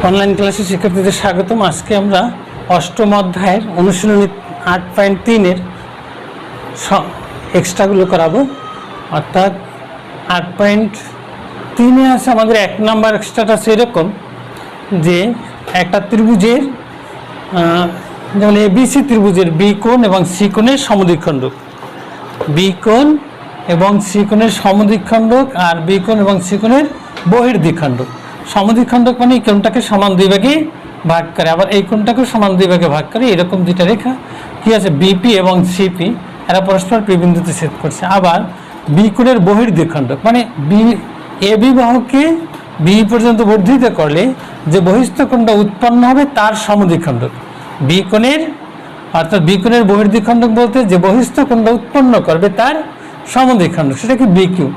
Online ক্লাসে শিক্ষার্থীদের স্বাগতম। আজকে আমরা অষ্টম অধ্যায়ের অনুশীলনী 8.3-এর এক্সট্রাগুলো করাবো। অর্থাৎ 8.3-এ আছে আমাদের 1 নম্বর এক্সট্রাটা সেরকম যে একটা ত্রিভুজের যেমন এবিসি ত্রিভুজের বি কোণ এবং সি কোণের সমদ্বিখণ্ডক, বি কোণ এবং সি কোণের সমদ্বিখণ্ডক আর বি কোণ এবং সি কোণের বহির্দ্বিখণ্ডক। সমদ্বিখণ্ডক মানে এই কোণটাকে সমান দুই ভাগে ভাগ করে, আবার এই কোণটাকেও সমান দুই ভাগে ভাগ করে। এরকম দুইটা রেখা কি আছে, বিপি এবং সিপি, এরা পরস্পর পি বিন্দুতে ছেদ করছে। আবার বি কোণের বহির্দ্বিখণ্ডক মানে বি এ বি বাহুকে বি পর্যন্ত বর্ধিত করলে যে বহিস্থ কোণটা উৎপন্ন হবে তার সমদ্বিখণ্ডক। বি কোণের অর্থাৎ বি কোণের বহির্দ্বিখণ্ডক বলতে যে বহিস্থ কোণটা উৎপন্ন করবে তার সমদ্বিখণ্ডক, সেটাকে বি কিউ।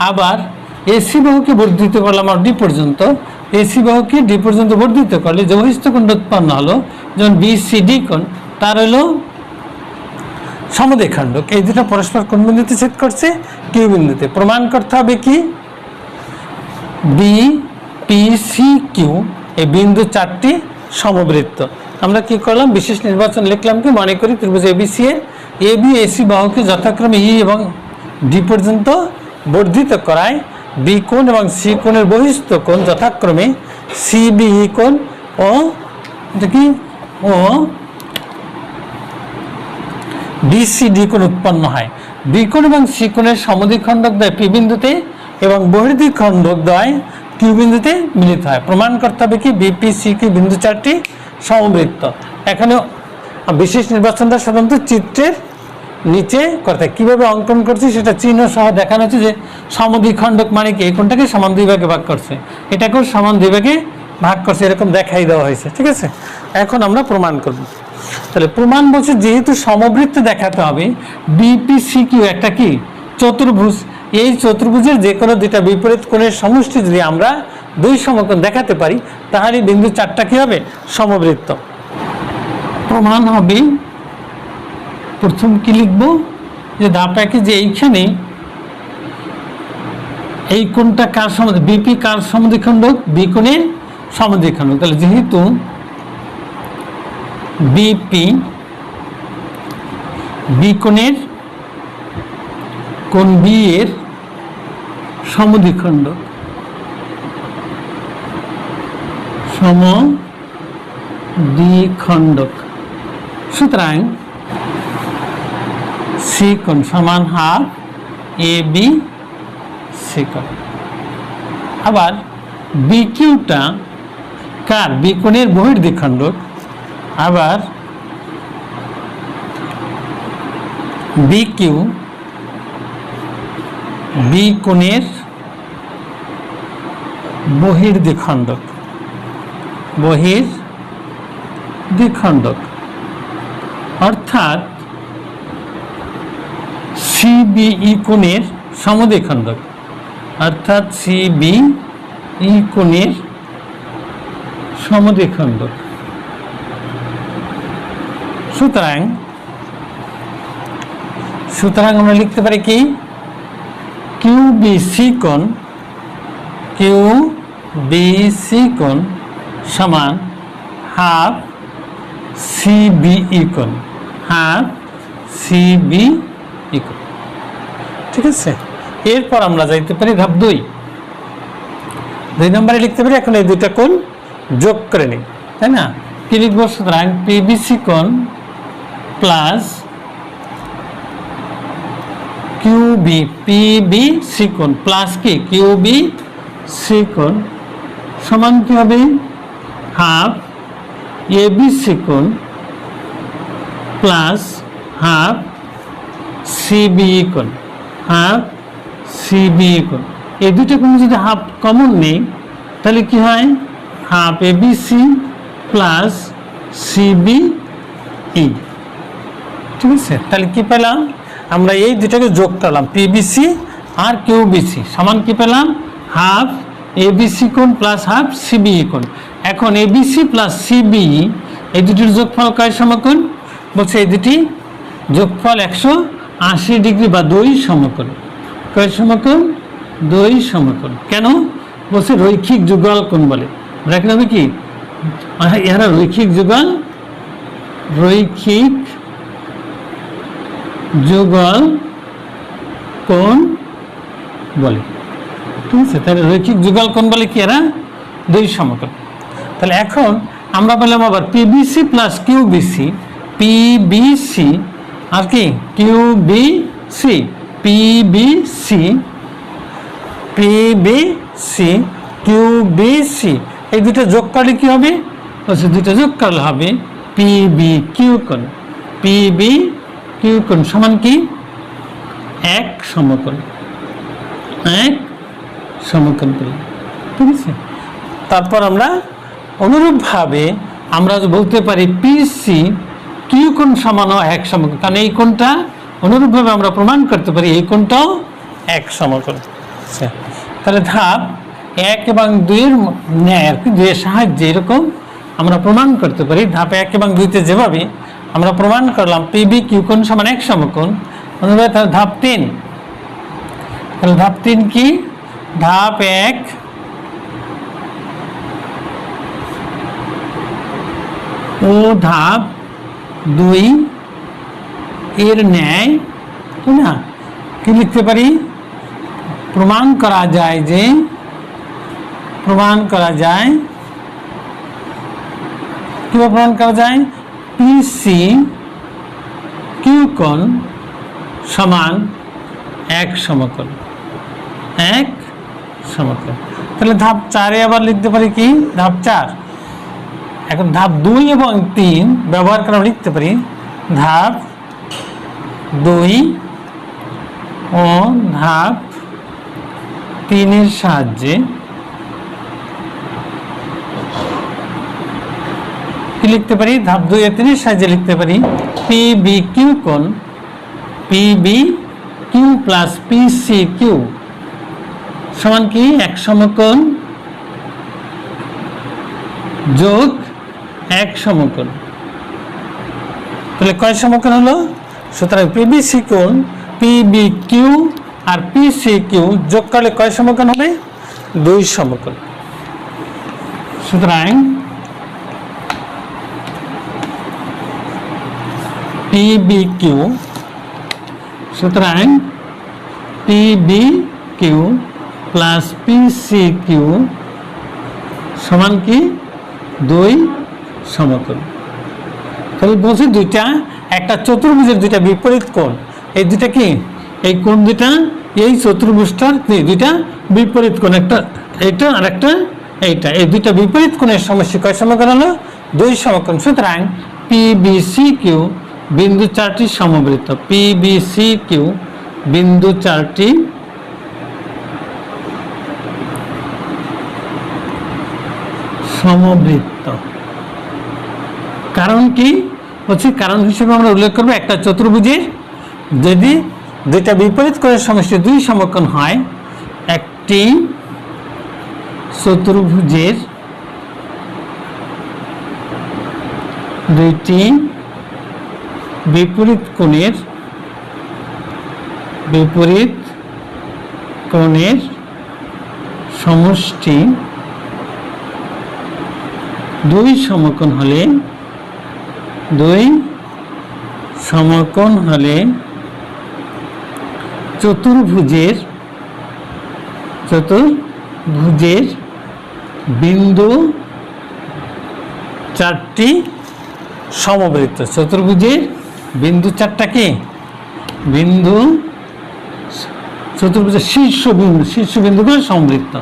আবার এসি বাহুকে বর্ধিত করলাম আর ডি পর্যন্ত, এসি বাহুকে ডি পর্যন্ত বর্ধিত করলে যে বহিস্থ কোণটা উৎপন্ন হলো যেমন বিসিডি কোণ, তার হলো সমদ্বিখণ্ডক। এই দুটো পরস্পর কোন বিন্দুতে ছেদ করছে, কিউ বিন্দুতে। প্রমাণ করতে হবে কি বি পি সি কিউ এই বিন্দু চারটি সমবৃত্ত। আমরা কি করলাম, বিশেষ নির্বাচন লিখলাম কি, মনে করি ত্রিভুজ এবিসি এর এ বি এসি বাহুকে যথাক্রমে ই এবং ডি পর্যন্ত বর্ধিত করায় বি কোণ এবং সি কোণের বহিস্থ কোণ যথাক্রমে সিবিই কোণ ও এটা কি ও বিসিডি কোণ উৎপন্ন হয়। বি কোণ এবং সি কোণের সমদ্বিখণ্ডক দ্বয় পি বিন্দুতে এবং বহির্দ্বিখণ্ডক দ্বয় কিউ বিন্দুতে মিলিত হয়। প্রমাণ করতে হবে কি বিপি সি কিউ বিন্দু চারটি সমবৃত্ত। এখানে বিশেষ নির্বাচনটা সাধারণত চিত্রের নিচে করতে হয়। কীভাবে অঙ্কন করছি সেটা চিহ্ন সহ দেখানো হচ্ছে যে সমদ্বিখণ্ডক মানে কি এই কোণটাকে সমান দুই ভাগে ভাগ করছে, এটাকেও সমান দুই ভাগে ভাগ করছে, এরকম দেখাই দেওয়া হয়েছে। ঠিক আছে, এখন আমরা প্রমাণ করব। তাহলে প্রমাণ বলছে যেহেতু সমবৃত্ত দেখাতে হবে, বিপিসি কিউ একটা কি চতুর্ভুজ, এই চতুর্ভুজের যে কোনো দুইটা বিপরীত কোণের সমষ্টি যদি আমরা দুই সমকোণ দেখাতে পারি তাহলে বিন্দু চারটা কি হবে, সমবৃত্ত। প্রমাণ হবে প্রথম কি লিখবো যে ধাপ একে যে এইখানে এই কোণটা কার সমদ্বিখণ্ডক, বিপি কার সমদ্বিখণ্ডক, বি কোণের সমদ্বিখণ্ডক। তাহলে যেহেতু বিপি বি কোণের কোণ বি এর সমদ্বিখণ্ডক, সমদ্বিখণ্ডক, সুতরাং সি কোণ সমান হাফ এ বি সি কোণ। আবার বি কিউটা কার, বি কোণের বহির্দ্বিখণ্ডক, আবার বি কিউ বি কোণের বহির্দ্বিখণ্ডক, বহির্দ্বিখণ্ডক অর্থাৎ সিবিই কোণের সমদ্বিখণ্ডক, অর্থাৎ সিবিই কোণের সমদ্বিখণ্ডক। সুতরাং আমরা লিখতে পারি কি কিউ বিসি কোণ, কিউ বিসি কোণ সমান হাফ সিবিই কোণ, হাফ সিবিই কোণ। ঠিক আছে, এরপর আমরা যাইতে পারি ধাপ 2 নম্বরে লিখতে পারি এখন এই দুইটা কোণ যোগ করে নিই, তাই না? কি লিখবো, সুতরাং পিবিসি কোণ প্লাস কিউবি পিবিসি কোণ প্লাস কি কিউবি সি কোণ সমান কি হবে, হাফ এবিসি কোণ প্লাস হাফ সিবিই কোণ, হাফ সিবিই কোণ। এই দুটো কোণ যদি হাফ কমন নেই তাহলে কি হয়, হাফ এবিসি প্লাস সিবিই। ঠিক আছে, তাহলে কি পেলাম আমরা, এই দুটাকে যোগ করলাম পিবিসি আর কিউবিসি সমান কি পেলাম, হাফ এবিসি কোণ প্লাস হাফ সিবিই কোণ। এখন এবিসি প্লাস সিবিই এই দুটির যোগফল কয় সমকোণ, বলছে এই দুটি যোগফল 180 ডিগ্রি বা 2 সমকোণ। কয় সমকোণ, 2 সমকোণ। কেন বলছে রৈখিক যুগল কোণ বলে, রাখলে হবে কি এরা রৈখিক যুগল কোণ বলে। ঠিক আছে, তাহলে রৈখিক যুগল কোণ বলে কি? এরা দুই সমকোণ। তাহলে এখন আমরা বললাম আবার পিবিসি প্লাস কিউবিসি, পিবিসি আর কি কিউবিসি, পিবিসি পিবিসি কিউবিসি, এই দুটো যোগ করলে কি হবে? বলছে দুটো যোগ করলে হবে পিবি কিউ কোণ। পিবি কিউ কোণ সমান কি? এক সমকোণ, এক সমকোণ করি। ঠিক আছে, তারপর আমরা অনুরূপভাবে আমরা বলতে পারি পিসি কিউ কোণ সমান এক সমকোণ, কারণ এই কোণটা অনুরূপভাবে আমরা প্রমাণ করতে পারি এই কোণটাও এক সমকোণ। আচ্ছা, তাহলে ধাপ 1 এবং 2-এর ন্যায় আর কি, 2-এর সাহায্যে এরকম আমরা প্রমাণ করতে পারি। ধাপ 1 এবং 2-তে যেভাবে আমরা প্রমাণ করলাম পিবি কিউ কোণ সমান এক সমকোণ, অনুরূপে তাহলে ধাপ 3, তাহলে ধাপ 3 কি? ধাপ 1 ও ধাপ 2 এর ন্যায়, তাই না? কি লিখতে পারি? প্রমাণ করা যায় যে, প্রমাণ করা যায়, কিভাবে প্রমাণ করা যায়? পিসি কিউ কোণ সমান এক সমকোণ, এক সমকোণ। তাহলে ধাপ 4-এ আবার লিখতে পারি কি? ধাপ 4। এখন ধাপ 2 এবং 3 ব্যবহার করে লিখতে পারি ধাপ 2 ও ধাপ 3-এর সাহায্যে কি লিখতে পারি? ধাপ 2 ও 3-এর সাহায্যে লিখতে পারি পিবি কিউ কোণ, PB Q plus PC Q সমান কি? এক সমকোণ যোগ এক সমকোণ। তাহলে কয় সমকোণ হলো? সুতরাং পিবিসি কোণ, পিবি কিউ আর পিসি কিউ যোগ করলে কয় সমকোণ হবে? 2 সমকোণ। সুতরাং পিবি কিউ, সুতরাং PB Q plus PC Q সমান কি? 2 সমকোণ। তাহলে বলছি দুইটা, একটা চতুর্ভুজের দুইটা বিপরীত কোণ, এই দুইটা কি? এই কোণ দুইটা এই চতুর্ভুজটার দুইটা বিপরীত কোণ, একটা এইটা আর একটা এইটা, এই দুইটা বিপরীত কোণের সমষ্টি কয় সমকোণ হলো? 2 সমকোণ। সুতরাং পিবিসি কিউ বিন্দু 4টি সমবৃত্ত, পিবিসি কিউ বিন্দু 4টি সমবৃত্ত। কারণ কি হচ্ছে? কারণ হিসেবে আমরা উল্লেখ করবো একটা চতুর্ভুজের যদি দুইটা বিপরীত কোণের সমষ্টি 2 সমকোণ হয়, একটি চতুর্ভুজের দুইটি বিপরীত কোণের সমষ্টি 2 সমকোণ হলে, 2 সমকোণ হলে চতুর্ভুজের বিন্দু 4টি সমবৃত্ত। চতুর্ভুজের বিন্দু 4টা কি? বিন্দু, চতুর্ভুজের শীর্ষ বিন্দুগুলো সমবৃত্ত।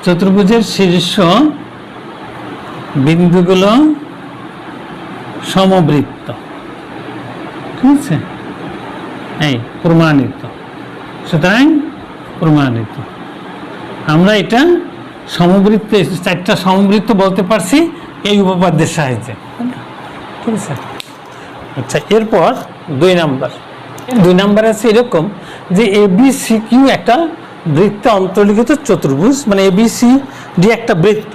চতুর্ভুজের শীর্ষ বিন্দুগুলো সমবৃত্ত। ঠিক আছে, এই প্রমাণিত। সুতরাং প্রমাণিত আমরা এটা সমবৃত্ত, 4টা সমবৃত্ত বলতে পারছি এই উপপাদ্যের সাহায্যে। ঠিক আছে, আচ্ছা এরপর 2 নাম্বার আছে এরকম যে এবিসি কিউ একটা বৃত্তে অন্তর্লিখিত চতুর্ভুজ, মানে এবিসি ডি একটা বৃত্ত,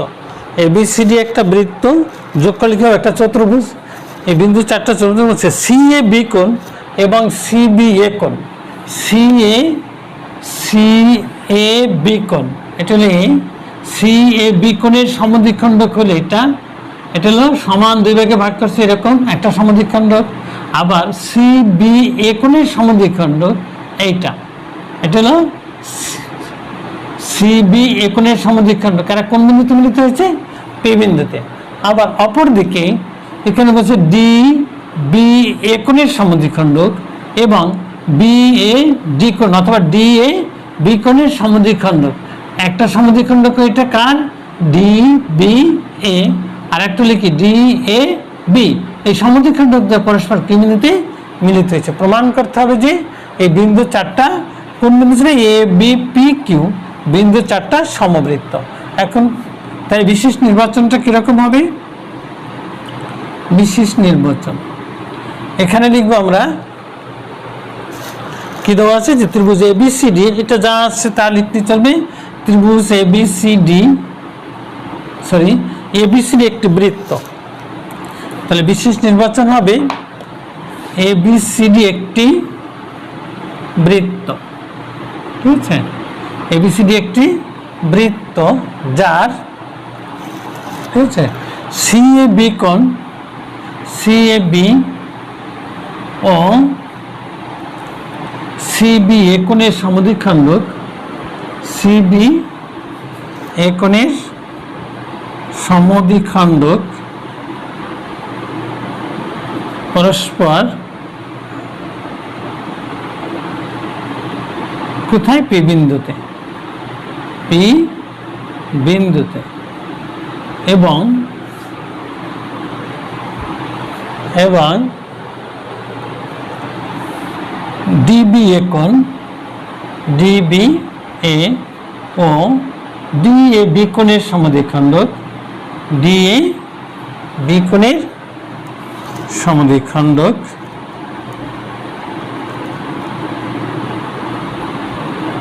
এবিসিডি একটা বৃত্ত যোগ করলে কি হবে? একটা চতুর্ভুজ। এই বিন্দু 4টা চতুর্ভুজ হচ্ছে সিএ বি কোণ এবং সিবিএ কোণ। সিএ বি কোণ, এটা হলে সিএ বি কোণের সমদ্বিখণ্ডক হলে এটা এটা হলো সমান দুই ভাগে ভাগ করছে এরকম একটা সমদ্বিখণ্ডক, আবার সি বি এ কোণের সমদ্বিখণ্ডক এইটা, এটা হলো সি বি এ কোণের সমদ্বিখণ্ডক, এরা কোন বিন্দুতে মিলিত হয়েছে? পি বিন্দুতে। আবার অপর দিকে এখানে বলছে ডি বি এ কোণের সমদ্বিখণ্ডক এবং বি এ ডি কোণ অথবা ডি এ বি কোণের সমদ্বিখণ্ডক। একটা সমদ্বিখণ্ডক এটা কার? ডি বি এ, আর একটা লিখি ডি এ বি। এই সমদ্বিখণ্ডক পরস্পর কি বিন্দুতে মিলিত হয়েছে। প্রমাণ করতে হবে যে এই বিন্দু চারটা কোন বিন্দু ছিল? এ বি পি কিউ বিন্দু চারটা সমবৃত্ত। এখন তাই বিশেষ নির্বাচনটা কিরকম হবে? বিশেষ নির্বাচন এখানে লিখবো আমরা, কি দেওয়া আছে যে ত্রিভুজ এ বি সি ডি, এটা যা আছে তা লিখতে চলবে। ত্রিভুজ A B C D, sorry A B C D একটি বৃত্ত, তাহলে বিশেষ নির্বাচন হবে এ বি সি ডি একটি বৃত্ত। ঠিক আছে, এ বি সি ডি একটি বৃত্ত যার, ঠিক আছে, সি এ বি কোণ, C A B O C B A কোণের সমদ্বিখণ্ডক, সি বি এ কোণের সমদ্বিখণ্ডক পরস্পর কোথায়? পি বিন্দুতে, পি বিন্দুতে, এবং ডিবি এ কোণ, ডিবি এ ও ডি এ বি কোণের সমদ্বিখণ্ডক, ডি এ বি কোণের সমদ্বিখণ্ডক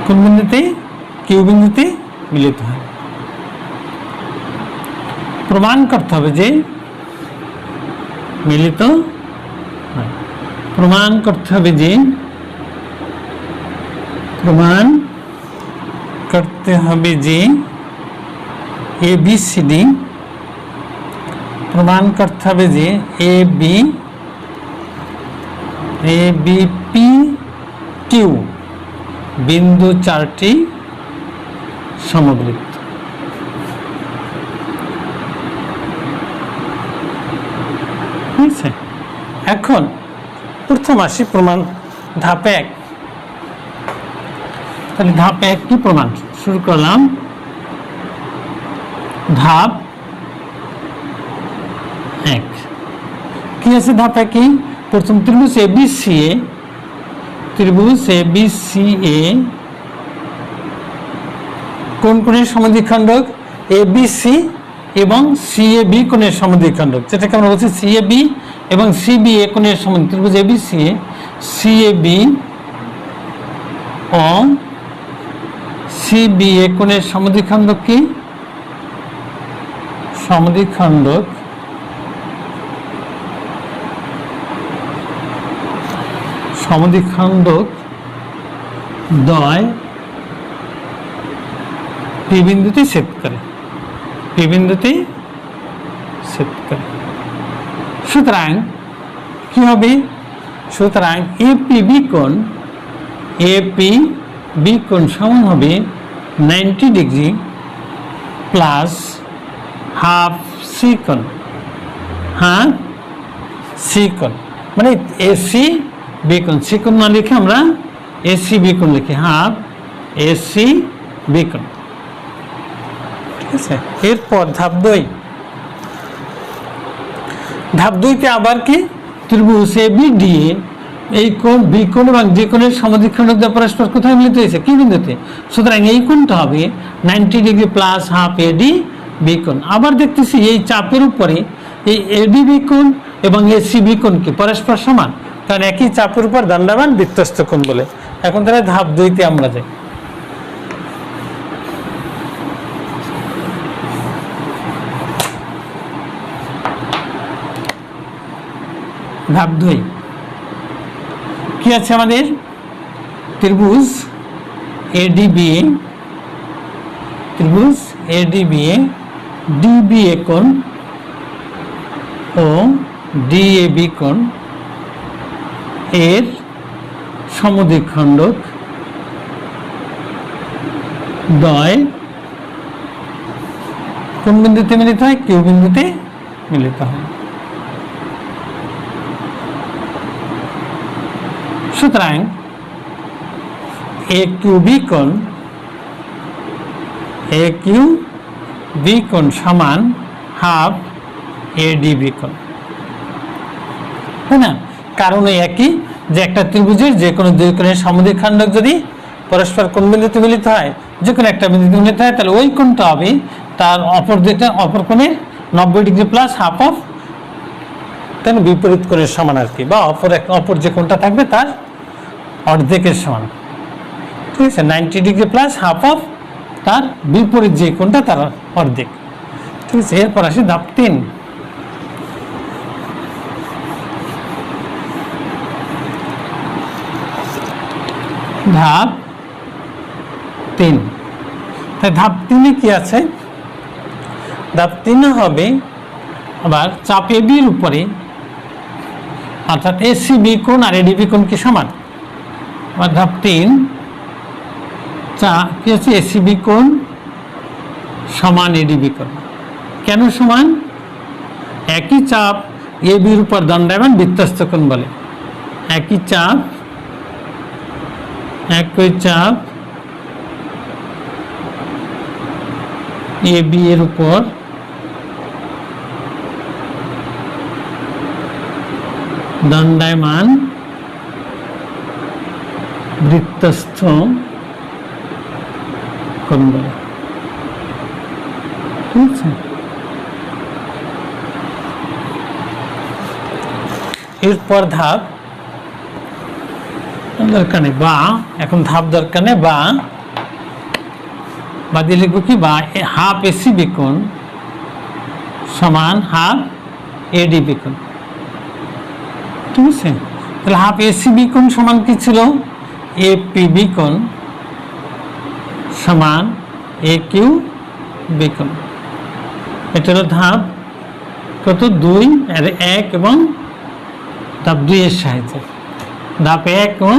কোন বিন্দুতে? কিউ বিন্দুতে মিলিত হয়। প্রমাণ করতে হবে যে মিলিত হয়। প্রমাণ করতে হবে যে, প্রমাণ করতে হবে যে এ বি সি ডি, প্রমাণ করতে হবে যে এ বি পি কিউ বিন্দু চারটি সমবৃত্ত। ঠিক আছে, এখন প্রথম আসি প্রমাণ ধাপ 1। তাহলে ধাপ 1 কি প্রমাণ? শুরু করলাম। ধাপ 1 কি আছে? ধাপ 1 কি? প্রথম ত্রিভুজ এ বি সি এ, ত্রিভুজ এ বি সি এ কোন কোণের সমদ্বিখণ্ডক? এ বি সি এবং সি এ বি কোণের সমদ্বিখণ্ডক, যেটাকে আমরা বলছি সি এ বি এবং সি বি এ কোণের সমদ্বিখণ্ডক। ত্রিভুজ A B C A, C A B O C B A কোণের সমদ্বিখণ্ডক কি? সমদ্বিখণ্ডক সমদ্বিখণ্ডক দ্বয় পি বিন্দুতে ছেদ করে, পি বিন্দুতে ছেদ করে। সুতরাং কি হবে? সুতরাং এপি বি কোণ, এপি বি কোণ সমান হবে 90 ডিগ্রি প্লাস হাফ সি কোণ, হাফ সি কোণ, মানে এসি বি কোণ। সি কোণ না লিখে আমরা এসি বি কোণ লিখি, হাফ এসি বি কোণ। ঠিক আছে, এরপর ধাপ 2। ধাপ 2তে আবার কি? ত্রিভুজ এ বি ডি এ এই কোণ, বি কোণ এবং ডি কোণের সমদ্বিখণ্ডক পরস্পর কোথায় মিলিত হয়েছে? কি বিন্দুতে? সুতরাং এই কোণটা হবে 90 ডিগ্রি প্লাস হাফ এডি বি কোণ। আবার দেখতেছি এই চাপের উপরে এই এডি বি কোণ এবং এসি বি কোণ কি পরস্পর সমান, কারণ একই চাপের উপর দণ্ডায়মান বৃত্তস্থ কোণ বলে। এখন তাহলে ধাপ 2তে আমরা যাই। ধাপ 2 কি আছে আমাদের? ত্রিভুজ এডিবিএ, ত্রিভুজ এডিবিএ ডিবিএ কোণ ও ডিএবি কোণ এর সমদ্বিখণ্ডক দ্বয় কোন বিন্দুতে মিলিত হয়? কিউ বিন্দুতে মিলিত হয়। সুতরাং এ কিউ বি কোণ সমান হাফ এ ডিবি কোণ, তাই না? কারণ একই, যে একটা ত্রিভুজের যে কোনো দুই কোণের সমদ্বিখণ্ডক যদি পরস্পর কোন বিন্দুতে মিলিত হয়, যে কোনো একটা বিন্দুতে মিলিত হয়, তাহলে ওই কোণটা হবে তার অপর কোণের 90 ডিগ্রি প্লাস হাফ অফ, তাই না, বিপরীত কোণের সমান আর কি, বা অপর যে কোণটা থাকবে তার অর্ধেকের সমান। ঠিক আছে, 90 ডিগ্রি প্লাস হাফ অফ তার বিপরীত যে কোণটা তার অর্ধেক। ঠিক আছে, এরপর আসি ধাপ 3। ধাপ 3, তাই ধাপ 3-এ কি আছে? ধাপ 3-এ হবে আবার চাপ এবির উপরে, অর্থাৎ এসিবি কোণ আর এডিবি কোণ কি সমান? আবার ধাপ 3 কি আছে? এসিবি কোণ সমান এডিবি কোণ। কেন সমান? একই চাপ এবির উপর দণ্ডায়মান বৃত্তস্থ কোণ বলে। একই চাপ এবি এর উপর দণ্ডায়মান বৃত্তস্থ কোণ বলে। ঠিক আছে, এরপর ধাপ দরকার নেই, বা এখন ধাপ দরকার নেই, বা দিয়ে লিখবো কি? বা হাফ এসিবি কোণ সমান হাফ এডিবি কোণ। ঠিক আছে, তাহলে হাফ এসিবি কোণ সমান কি ছিল? এপিবি কোণ সমান এ কিউ বি কোণ। এটা হলো ধাপ কত? 2 আর 1 এবং ধাপ 2 এর সাহায্যে। ধাপ 1 এবং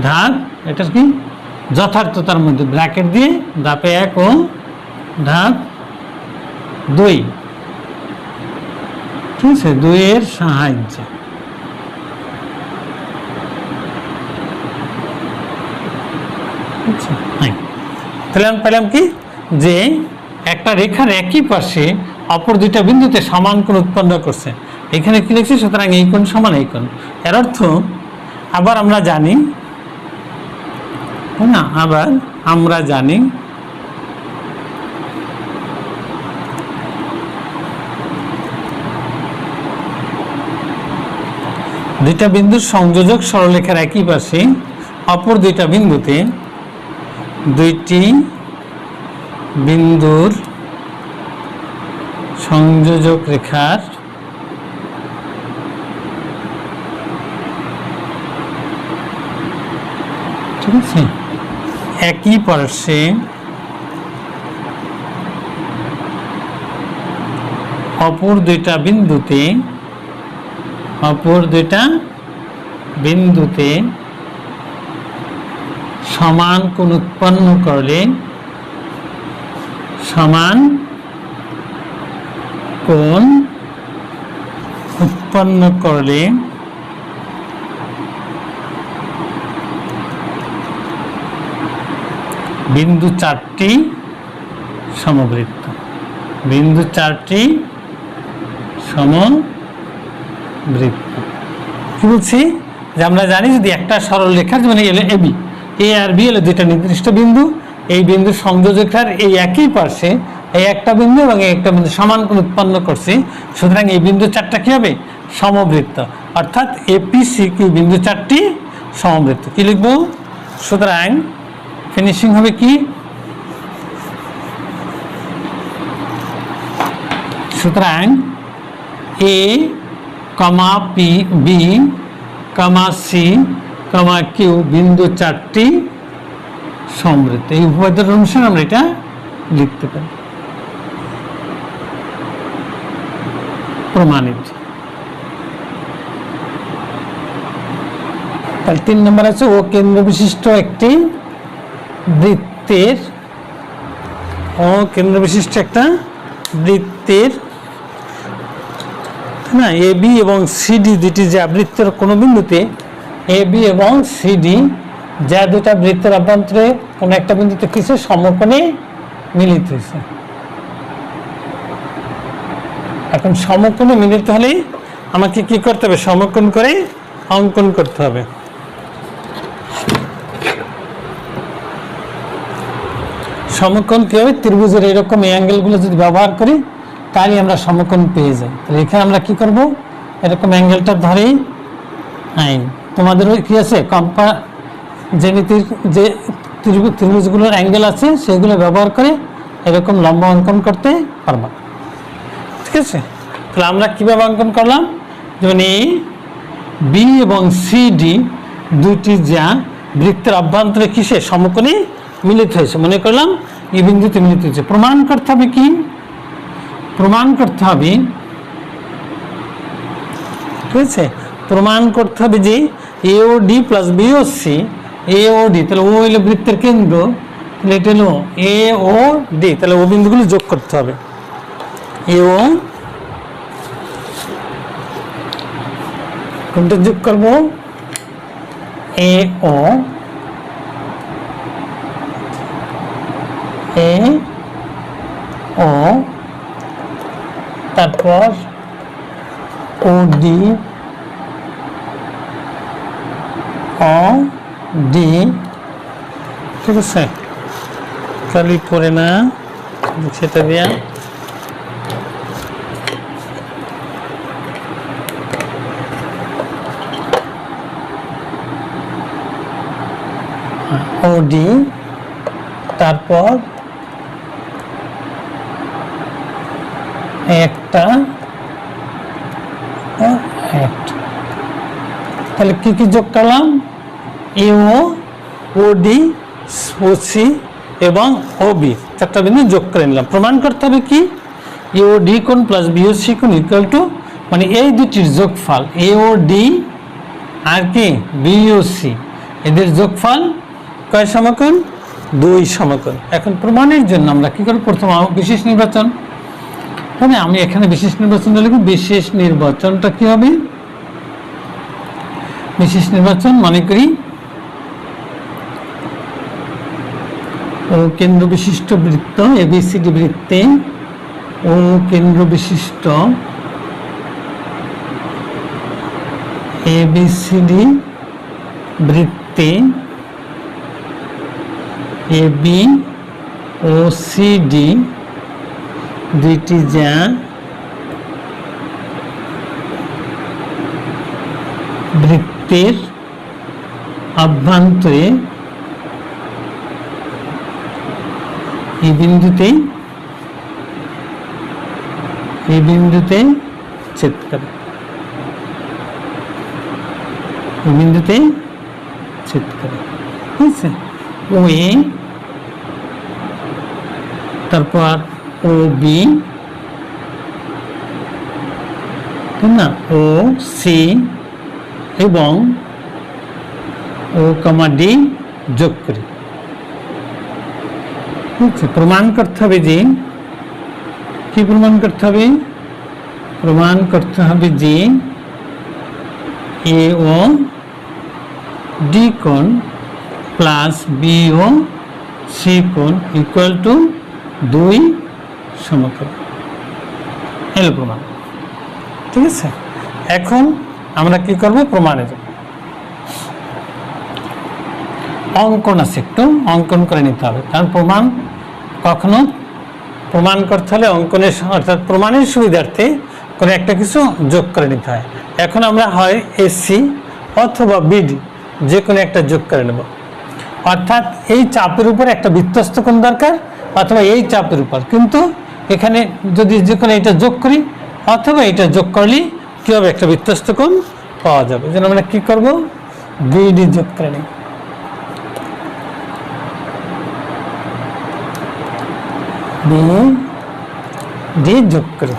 ধাপ, এটা কি যথার্থতার মধ্যে ব্র্যাকেট দিয়ে ধাপ 1 ও ধাপ 2, ঠিক আছে, 2 এর সাহায্যে। তাহলে আমি পেলাম কি? যে একটা রেখার একই পাশে অপর দুইটা বিন্দুতে সমান কোণ উৎপন্ন করছে। এখানে কি লিখছি? সুতরাং এই কোণ সমান এই কোণ। এর অর্থ আবার আমরা জানি, না, আবার আমরা জানি দুইটা বিন্দুর সংযোজক সরলরেখার একই পাশে অপর দুইটা বিন্দুতে দুইটি বিন্দুর সংযোজক রেখার ঠিক আছে একই পার্শ্বে অপর দুইটা বিন্দুতে সমান কোণ উৎপন্ন করলে সমান কোণ উৎপন্ন করলে বিন্দু চারটি সমবৃত্ত। বিন্দু চারটি সমবৃত্ত কি বলছি? যে আমরা জানি যদি একটা সরল রেখা যেমন এবি, এ আর বি হলো দুইটা নির্দিষ্ট বিন্দু, এই বিন্দুর সংযোজক রেখার এই একই পাশে এই একটা বিন্দু এবং এই একটা বিন্দু সমান কোণ উৎপন্ন করছে, সুতরাং এই বিন্দু চারটা কি হবে? সমবৃত্ত। অর্থাৎ এপিসি কি বিন্দু চারটি সমবৃত্ত। কি লিখবো? সুতরাং ফিনিশিং হবে কি? সুতরাং এ কমা P B comma c comma Q বিন্দু চারটি সমবৃত্ত। এই উপপাদ্যের অনুসারে আমরা এটা লিখতে পারি। প্রমাণিত। তাহলে 3 নম্বর আছে ও কেন্দ্র বিশিষ্ট একটি বৃত্তের না এ বি এবং সিডি দুটি যা বৃত্তের কোনো বিন্দুতে এ বি এবং সিডি যা দুটা বৃত্তের অভ্যন্তরে কোনো একটা বিন্দুতে কিছু সমকোণে মিলিত হয়েছে। এখন সমকোণে মিলিত হলে আমাকে কি করতে হবে? সমকোণ করে অঙ্কন করতে হবে। সমকোণ কি হবে? ত্রিভুজের এরকম এই অ্যাঙ্গেলগুলো যদি ব্যবহার করি তাহলে আমরা সমকোণ পেয়ে যাই। তাহলে এখানে আমরা কি করব? এরকম অ্যাঙ্গেলটা ধরেই আইন তোমাদের কি আছে কম্পা জ্যামিতির যে ত্রিভুজগুলোর অ্যাঙ্গেল আছে সেগুলো ব্যবহার করে এরকম লম্ব অঙ্কন করতে পারবা। ঠিক আছে, তাহলে আমরা কিভাবে অঙ্কন করলাম? যেমন এই বি এবং সিডি দুটি যা বৃত্তের অভ্যন্তরে কিসে সমকোণে মিলিত হয়েছে, মনে করলাম এই বিন্দুতে মিলিত হয়েছে। প্রমাণ করতে হবে কি? প্রমাণ করতে হবে, ঠিক আছে, প্রমাণ করতে হবে যে এ ও ডি প্লাস বি ও সি, এ ও ডি, তাহলে ও হলো বৃত্তের কেন্দ্র, তাহলে এটা হলো এ ও ডি, তাহলে ও বিন্দুগুলো যোগ করতে হবে। এ ও কোনটা যোগ করব? এ ও, এ ও, তারপর ও ডি, ও ডি, ঠিক আছে, কালি পড়ে না সেটা দিয়া ও ডি, তারপর একটা, তাহলে কি কি যোগ করলাম? ইউ, ও ডি, ও সি এবং ও বি, চারটা বিন্দু যোগ করে নিলাম। প্রমাণ করতে হবে কি? এ ও ডি কোণ প্লাস বি ও সি কোণ ইকুয়াল টু, মানে এই দুটির যোগফল এ ও ডি আর কি বি ও সি, এদের যোগফল কয় সমকোণ? 2 সমকোণ। এখন প্রমাণের জন্য আমরা কি করব? প্রথম বিশেষ নির্বাচন, মানে আমি এখানে বিশেষ নির্বাচন লিখব। বিশেষ নির্বাচনটা কি হবে? বিশেষ নির্বাচন মনে করি ও কেন্দ্র বিশিষ্ট বৃত্ত এবিসিডি বৃত্তে, ও কেন্দ্র বিশিষ্ট এবিসিডি বৃত্তে A B O C D দুইটি যা বৃত্তের অভ্যন্তরে এই বিন্দুতে ছেদ করে, এই বিন্দুতে ছেদ করে, ঠিক আছে। ও এ, তারপর ও বি, ঠিক না, ও সি এবং ও কমা ডি যোগ করি। ঠিক আছে, প্রমাণ করতে হবে যে কি? প্রমাণ করতে হবে? প্রমাণ করতে হবে যে এ ও ডি কোণ প্লাস বি ও সি কোণ ইকুয়াল টু 2 সমকোণ। এলো প্রমাণ, ঠিক আছে। এখন আমরা কি করব? প্রমাণে যাব। অঙ্কন আছে, একটু অঙ্কন করে নিতে হবে, কারণ প্রমাণ কখনো প্রমাণ করতে হলে অঙ্কনের অর্থাৎ প্রমাণের সুবিধার্থে কোনো একটা কিছু যোগ করে নিতে হয়। এখন আমরা হয় এসি অথবা বিডি যে কোনো একটা যোগ করে নেব, অর্থাৎ এই চাপের উপর একটা বৃত্তস্থ কোণ দরকার অথবা এই চাপের উপর, কিন্তু এখানে যদি যে কোনো এটা যোগ করি অথবা এটা যোগ করলে কী হবে? একটা বৃত্তস্থ কোণ পাওয়া যাবে। যেন আমরা কী করব? বিডি যোগ করে নিই। ডি যোগ করে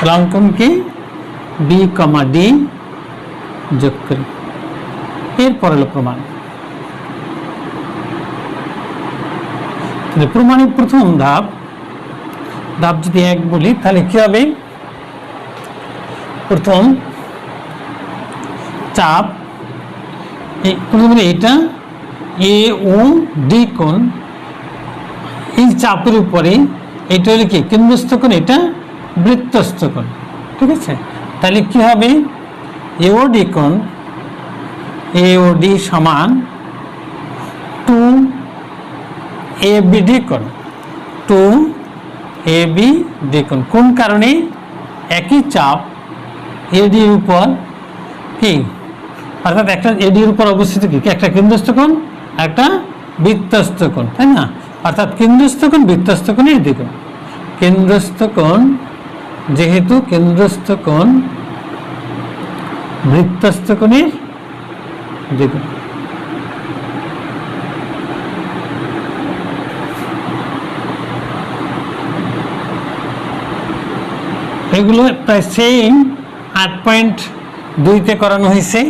তাহলে অঙ্কন কি বি কমা ডি যোগ করি। এরপর হলো প্রমাণ। প্রমাণের প্রথম ধাপ যদি 1 বলি তাহলে কি হবে, প্রথম চাপ এটা এ ও ডি কোণ, এই চাপের উপরে এটা হলো কি কেন্দ্রস্থ কোণ, এটা বৃত্তস্থ কোণ। ঠিক আছে, তাহলে কি হবে এও ডি কোণ, এও ডি সমান 2 এ বি ডি কোণ, 2 এ বি ডি কোণ। কোন কারণে একই চাপ এডির উপর কি, অর্থাৎ একটা এডির উপর অবস্থিত কি একটা কেন্দ্রস্থ কোণ, একটা বৃত্তস্থ কোণ, তাই না? অর্থাৎ কেন্দ্রস্থ কোণ বৃত্তস্থ কোণের দ্বিগুণ। কেন্দ্রস্থ কোণ, যেহেতু কেন্দ্রস্থ কোণ বৃত্তস্থ কোণের দ্বিগুণ। এগুলো প্রায় সেম 8.2-তে করানো হয়েছে,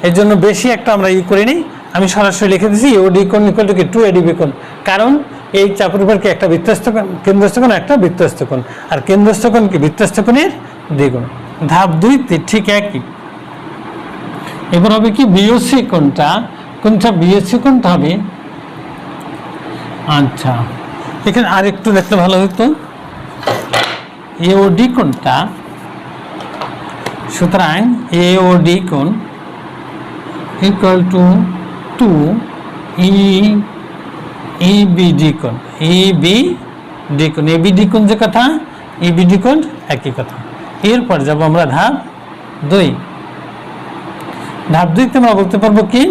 এর জন্য বেশি একটা আমরা করে নিই। আমি সরাসরি লিখে দিয়েছি এডি কোণ ইকুয়াল টু কি 2 এডিবি কোণ, কারণ এই চাপের উপর কি একটা বৃত্তস্থ কোণ, কেন্দ্রস্থ কোণ একটা বৃত্তস্থ কোণ, আর কেন্দ্রস্থ কোণ কি বৃত্তস্থ কোণের দ্বিগুণ। ধাপ 2-তে ঠিক একই। এবার হবে কি বিওসি কোণটা, কোনটা বিওসি কোণটা হবে, আচ্ছা এখানে আরেকটু দেখতে ভালো হতো, এওডি কোণটা, সুতরাং এওডি কোণ ইকুয়াল টু 2 ইবিডি কোণ, ইবিডি কোণ, এবিডি কোণ যে কথা, ইবিডি কোণ একই কথা। এরপর যাব আমরা ধাপ 2। ধাপ 2-তে আমরা বলতে পারবো কি,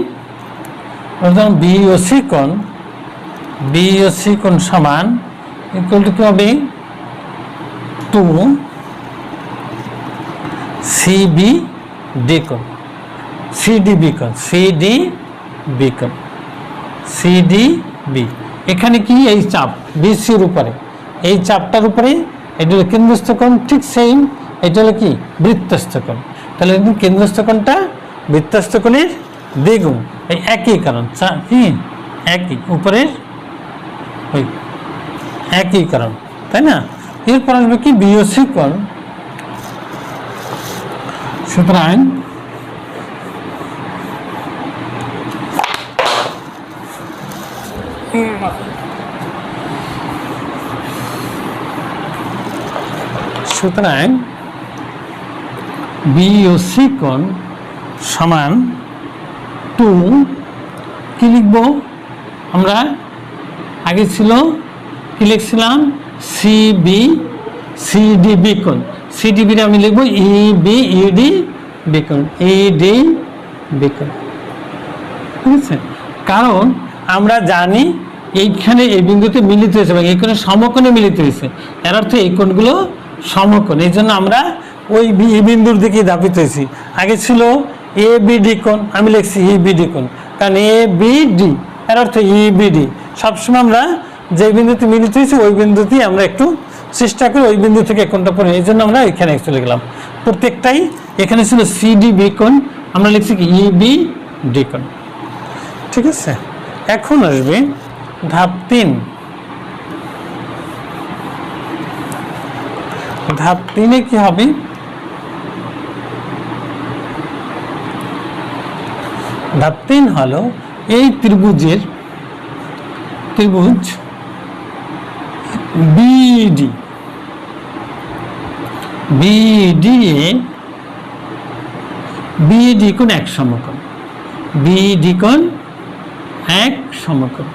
বিওসি কোণ, বিওসি কোণ সমান ইকুয়াল টু কি হবে 2 সিবিডি কোণ, সিডিবি কোণ, সিডিবি কোণ, সিডিবি। এখানে কি এই চাপ বিসির উপরে, এই চাপটার উপরে এটা হলো কেন্দ্রস্থ কোণ, ঠিক সেম এটা হলো কি বৃত্তস্থ কোণ। তাহলে কেন্দ্রস্থ কোণটা বৃত্তস্থ কোণের দ্বিগুণ, এই একই কারণ কি একই উপরের ওই একই কারণ, তাই না? এরপর আসবে কি বিওসি কোণ, সুতরাং বিওসি কোণ সমান 2 কি লিখব আমরা, আগে ছিল কি লিখছিলাম সিডিবি কোণ, সিডিবি আমি লিখব ইডি কোণ, ইডি কোণ। ঠিক আছে, কারণ আমরা জানি এইখানে এই বিন্দুতে মিলিত হয়েছে এবং এই কোণে সমকোণে মিলিত হয়েছে, এর অর্থ এই কোণগুলো সমকোণ, এই জন্য আমরা ওই বিন্দুর দিকে ধাপিত হয়েছি। আগে ছিল এ বিডি কোণ, আমি লিখছি ইবিডি কোণ, কারণ এ বিডি এর অর্থ ইবিডি। সবসময় আমরা যে বিন্দুতে মিলিত হয়েছি ওই বিন্দুতেই আমরা একটু চেষ্টা করি ওই বিন্দু থেকে কোণটা পড়ে, এই জন্য আমরা এখানে চলে গেলাম। প্রত্যেকটাই এখানে ছিল সিডিবি কোণ, আমরা লিখছি কি ইবিডি কোণ। ঠিক আছে, এখন আসবে ধাপ 3। ধাপ 3-এ কি হবে, ধাপ 3 হলো এই ত্রিভুজ বিডি, বিডি কোণ এক সমকোণ, বিডি কোণ এক সমকোণ।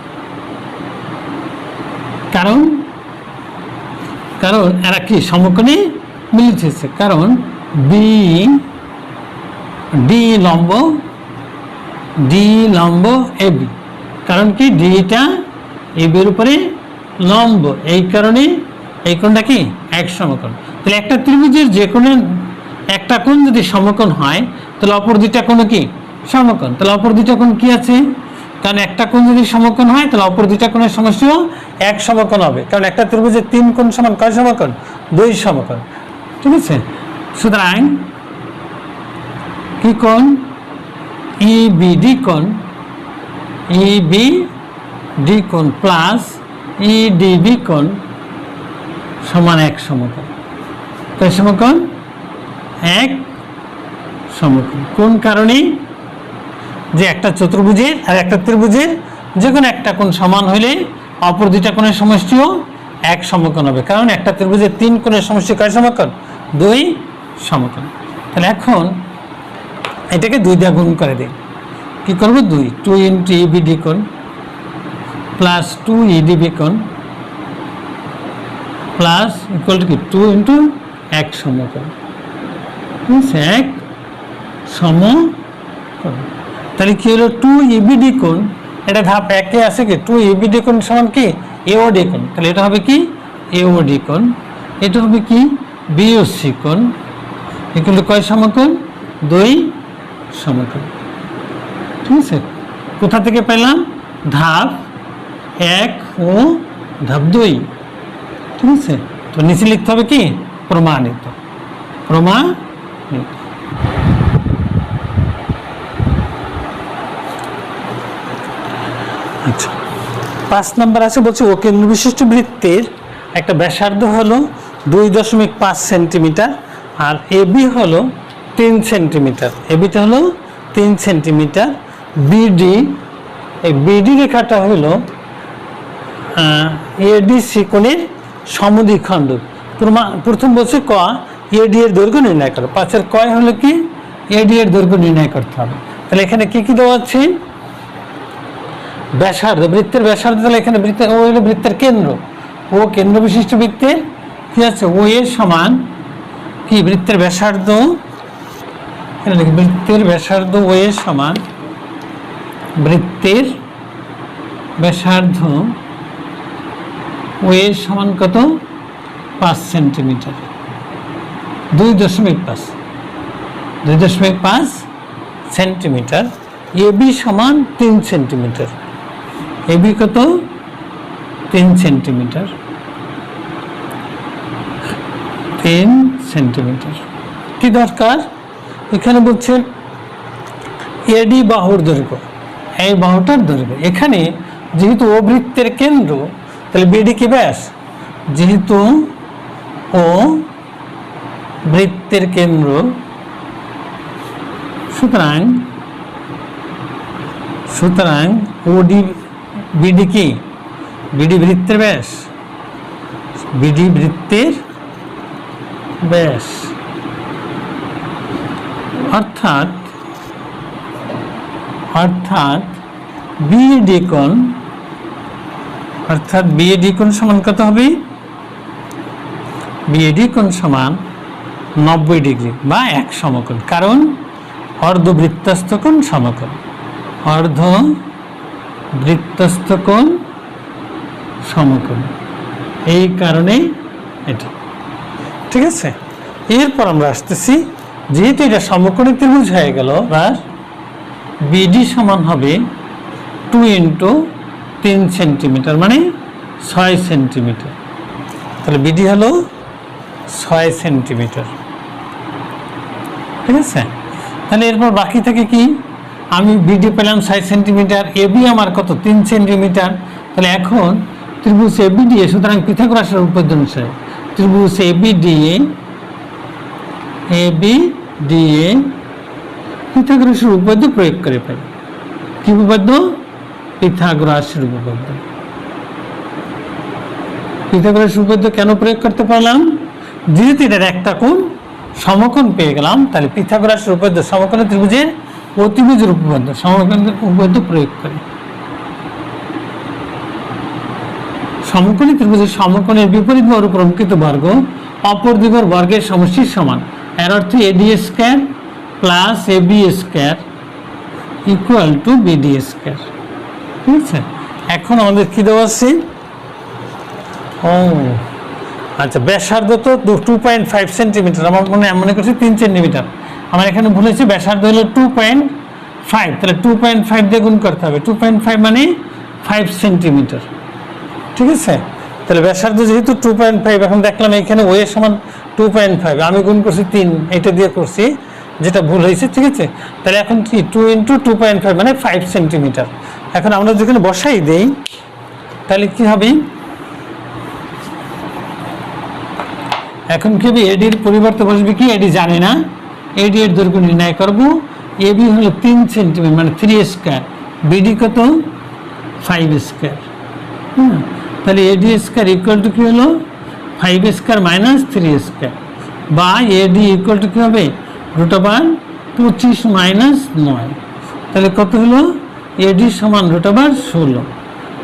কারণ এরা কি সমকোণে মিলিত হয়েছে, কারণ ডি লম্ব এবি, কারণ কি ডিটা এবির উপরে লম্ব, এই কারণে এই কোণটা কি এক সমকোণ। তাহলে একটা ত্রিভুজের যে কোনো একটা কোণ যদি সমকোণ হয় তাহলে অপর দুইটা কোণ কি সমকোণ। তাহলে অপর দুইটা কোণ কি আছে, কারণ একটা কোণ যদি সমকোণ হয় তাহলে অপর দুইটা কোণের সমষ্টিও এক সমকোণ হবে, কারণ একটা ত্রিভুজের 3 কোণ সমান কয় সমকোণ, 2 সমকোণ। ঠিক আছে। সুতরাং কি কোণ, ইবিডি কোণ, ইবিডি কোণ প্লাস ইডিবি কোণ সমান এক সমকোণ। তাই সমকোণ এক সমকোণ। কোন কারণে? যে একটা চতুর্ভুজের আর একটা ত্রিভুজের যে কোনো একটা কোণ সমান হইলে অপর দুইটা কোণের সমষ্টিও এক সমকোণ হবে। কারণ একটা ত্রিভুজের 3 কোণের সমষ্টি কয় সমকোণ? 2 সমকোণ। তাহলে এখন এটাকে 2 দিয়ে গুণ করে দিই। কি করব? 2 ইন্টু ইবিডি কোণ প্লাস 2 ইডিবি কোণ প্লাস ইকুয়াল টু কি 2 ইন্টু এক সমকোণ। ঠিক আছে, এক সমকোণ। তাহলে কি হলো? 2 ইবিডি কোণ, এটা ধাপ 1-এ আছে কি 2 ইবিডি কোণ সমান কি এওডি কোণ। তাহলে এটা হবে কি এওডি কোণ। এটা হবে কি বিওসি কোণ। এগুলো কয় সমকোণ? 2 সমকোণ। ঠিক আছে, কোথা থেকে পেলাম? ধাপ 1 ও ধাপ 2। ঠিক আছে, তো নিচে লিখতে হবে কি প্রমাণিত। প্রমাণিত। আচ্ছা, 5 নম্বর আছে, বলছে ও কেন্দ্র বিশিষ্ট বৃত্তের একটা ব্যাসার্ধ হলো 2.5 সেন্টিমিটার আর এবি হলো 3 সেন্টিমিটার। এবিটা হলো 3 সেন্টিমিটার। বিডি, এই বিডি রেখাটা হলো এডিসি কোণের সমদ্বিখণ্ড। প্রথম বলছে ক এডি এর দৈর্ঘ্য নির্ণয় করো। 5-এর কয় হলো কি এডি এর দৈর্ঘ্য নির্ণয় করতে হবে। তাহলে এখানে কি কি দেওয়া আছে? ব্যাসার্ধ, বৃত্তের ব্যাসার্ধ। তাহলে এখানে বৃত্তের ও হলো বৃত্তের কেন্দ্র। ও কেন্দ্র বিশিষ্ট বৃত্তের কি আছে? ও এর সমান কি বৃত্তের ব্যাসার্ধ। এখানে দেখি বৃত্তের ব্যাসার্ধ ও এর সমান বৃত্তের ব্যাসার্ধ ও এর সমান কত? 5 সেন্টিমিটার। 2.5 সেন্টিমিটার। এবি সমান 3 সেন্টিমিটার। এবি কত? 3 সেন্টিমিটার। 3 সেন্টিমিটার। কি দরকার? এখানে বলছে এডি বাহুর দৈর্ঘ্য, এই বাহুটার দৈর্ঘ্য। এখানে যেহেতু ও বৃত্তের কেন্দ্র, তাহলে বিডি কি ব্যাস? যেহেতু ও বৃত্তের কেন্দ্র, সুতরাং ওডি বিডি কি? বিডি বৃত্তের ব্যাস। বিডি বৃত্তের ব্যাস, অর্থাৎ বিডি কোণ, বিএডি কোণ সমান কত হবে? বিএডি কোণ সমান 90 ডিগ্রি বা এক সমকোণ। কারণ অর্ধবৃত্তস্থ কোণ সমকোণ, অর্ধবৃত্তস্থ কোণ সমকোণ, এই কারণে এটা। ঠিক আছে, এরপর আমরা আসতেছি, যেহেতু এটা সমকোণী ত্রিভুজ হয়ে গেল, আর বিডি সমান হবে 2 ইন্টু 3 সেন্টিমিটার মানে 6 সেন্টিমিটার। তাহলে বিডি হলো 6 সেন্টিমিটার। ঠিক আছে, তাহলে এরপর বাকি থাকে কি? আমি বিডি পেলাম 6 সেন্টিমিটার, এবি আমার কত? 3 সেন্টিমিটার। তাহলে এখন ত্রিভুজ এবিডিএ, সুতরাং পিথাগোরাসের উপপাদ্য অনুসারে ত্রিভুজ এবিডিএ পিথাগোরাসের উপপাদ্য প্রয়োগ করে পাই। কি উপপাদ্য? পিথাগোরাসের উপপাদ্য। পিথাগোরাসের উপপাদ্য কেন প্রয়োগ করতে পারলাম? যেহেতু এটার একটা কোণ সমকোণ পেয়ে গেলাম, তাহলে পিথাগোরাসের উপপাদ্য সমকোণী ত্রিভুজের অতিভুজের উপপাদ্য, সমকোণী উপপাদ্য প্রয়োগ করে। সমকোণী ত্রিভুজের সমকোণের বিপরীত বাহুর উপর অঙ্কিত বর্গ অপর দিকের বর্গের সমষ্টির সমান। এর অর্থ AD square plus AB square equal to BD square. ঠিক আছে, এখন আমাদের কি দেওয়া আছে? আচ্ছা, ব্যাসার্ধ তো 2.5 সেন্টিমিটার, আমার মনে করছি 3 সেন্টিমিটার। আমার এখানে ভুলেছি, ব্যাসার্ধ হলো 2.5, তাহলে 2.5 দিয়ে গুণ করতে হবে। 2.5 মানে 5 সেন্টিমিটার। ঠিক আছে, তাহলে ব্যাসার্ধ যেহেতু 2.5, এখন দেখলাম এখানে ও এর সমান 2.5 আমি গুণ করছি 3, এটা দিয়ে করছি, যেটা ভুল হয়েছে, ঠিক আছে। তাহলে এখন কি 2 × 2.5 মানে 5 সেন্টিমিটার। এখন আমরা যেখানে বসাই দেই তাহলে কি হবে, এখন কি হবে, এডির পরিবর্তে বসবে কি, এডি জানি না, এডি এর দৈর্ঘ্য নির্ণয় করব। এবি হলো 3 সেন্টিমিটার মানে 3 স্কয়ার, বিডি কত 5 স্কয়ার। হ্যাঁ, তাহলে এডি স্কয়ার ইকুয়াল টু কি হলো 5 স্কয়ার মাইনাস 3 স্কয়ার, বা এডি ইকুয়াল টু কি হবে √25 মাইনাস 9। তাহলে কত হলো, এডি সমান √16,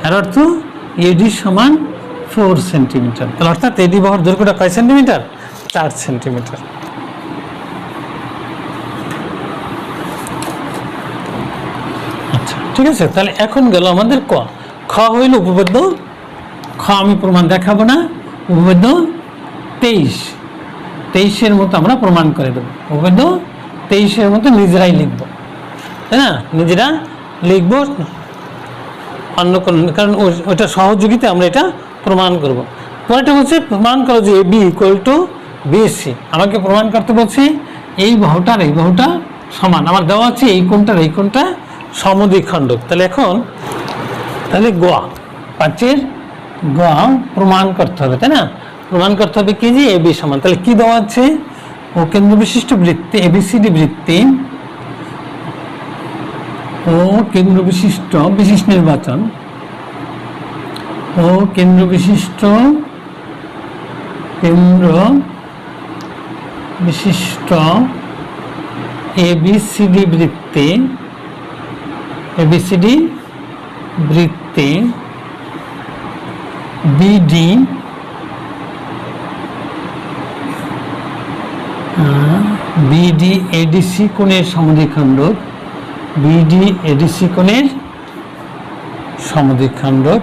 এর অর্থ এডি সমান 4 সেন্টিমিটার। তাহলে অর্থাৎ এডি বাহুর দৈর্ঘ্যটা কয় সেন্টিমিটার, 4 সেন্টিমিটার। আচ্ছা, ঠিক আছে। তাহলে এখন গেল আমাদের ক। খ হইল উপপাদ্য। খ আমি প্রমাণ দেখাবো না, উপপাদ্য 23 মতো আমরা প্রমাণ করে দেবো। উপপাদ্য 23 মতো নিজেরাই লিখব, তাই না, নিজেরা লিখব, অন্য কোন, কারণ ওইটা সহযোগিতা আমরা এটা প্রমাণ করব। পরেরটা হচ্ছে প্রমাণ করো যে এবি ইকুয়াল টু বিসি। আমাকে প্রমাণ করতে বলছি এই বাহুটার এই বাহুটা সমান, আমার দেওয়া আছে এই কোণটার এই কোণটা সমদ্বিখণ্ডক। তাহলে এখন তাহলে গোয়া 5 গোয়া প্রমাণ করতে হবে, তাই না। প্রমাণ করতে হবে কি, যে এবি সমান, তাহলে কি দেওয়া আছে, ও কেন্দ্র বিশিষ্ট বৃত্তে এবিসিডি বৃত্তে, ও কেন্দ্র বিশিষ্ট বিশেষ নির্বাচন, ও কেন্দ্র বিশিষ্ট এবিসিডি বৃত্তে বিডি এডিসি কোণের সমদ্বিখণ্ডক, বিডি এডিসি কোণের সমদ্বিখণ্ডক,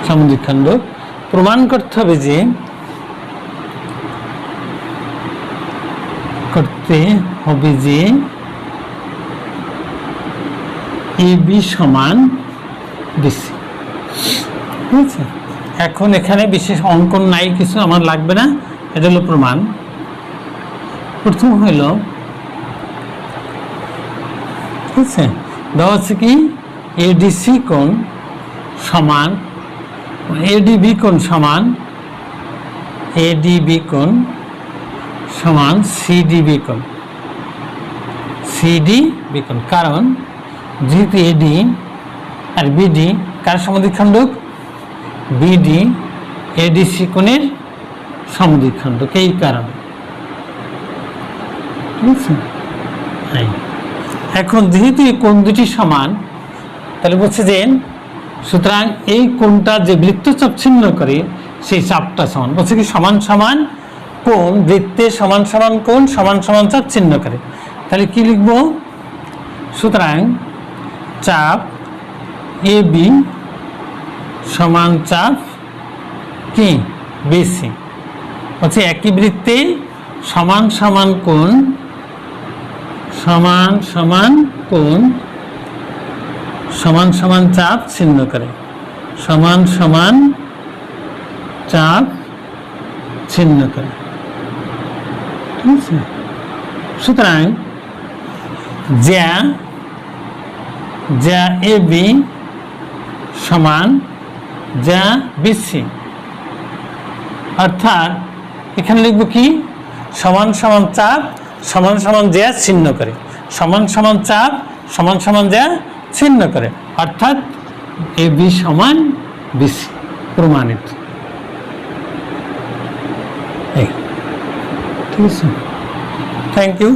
সমদ্বিখণ্ডক। প্রমাণ করতে হবে যে এবি সমান বিসি, ঠিক আছে। এখন এখানে বিশেষ অঙ্কন নাই, কিছু আমার লাগবে না, এটা হলো প্রমাণ। প্রথম হইল, ঠিক আছে, দেওয়া আছে কি এডিসি কোণ সমান, এডিবি কোণ সমান সিডিবি কোণ, কারণ যেহেতু এডি আর বিডি কার সমদ্বিখণ্ডক, বিডি এডিসি কোণের সমদ্বিখণ্ডক, এই কারণে, ঠিক আছে। এখন যেহেতু এই কোণ দুটি সমান, তাহলে বলছে যে সুতরাং এই কোণটা যে বৃত্তচাপ ছিন্ন করে সেই চাপটা সমান, বলছে কি সমান সমান কোণ বৃত্তে সমান সমান কোণ সমান সমান চাপ ছিন্ন করে। তাহলে কি লিখব, সুতরাং চাপ এবি সমান চাপ কি বিসি, হচ্ছে একই বৃত্তে সমান সমান কোণ সমান সমান চাপ ছিন্ন করে, সমান সমান চাপ ছিন্ন করে, ঠিক আছে। সুতরাং যা এবি সমান যা বিসি, অর্থাৎ এখানে লিখব কি সমান সমান চাপ সমান সমান যা ছিন্ন করে, সমান সমান চাপ সমান সমান যা ছিন্ন করে, অর্থাৎ এবি সমান বিসি, প্রমাণিত। ঠিক আছে, থ্যাংক ইউ।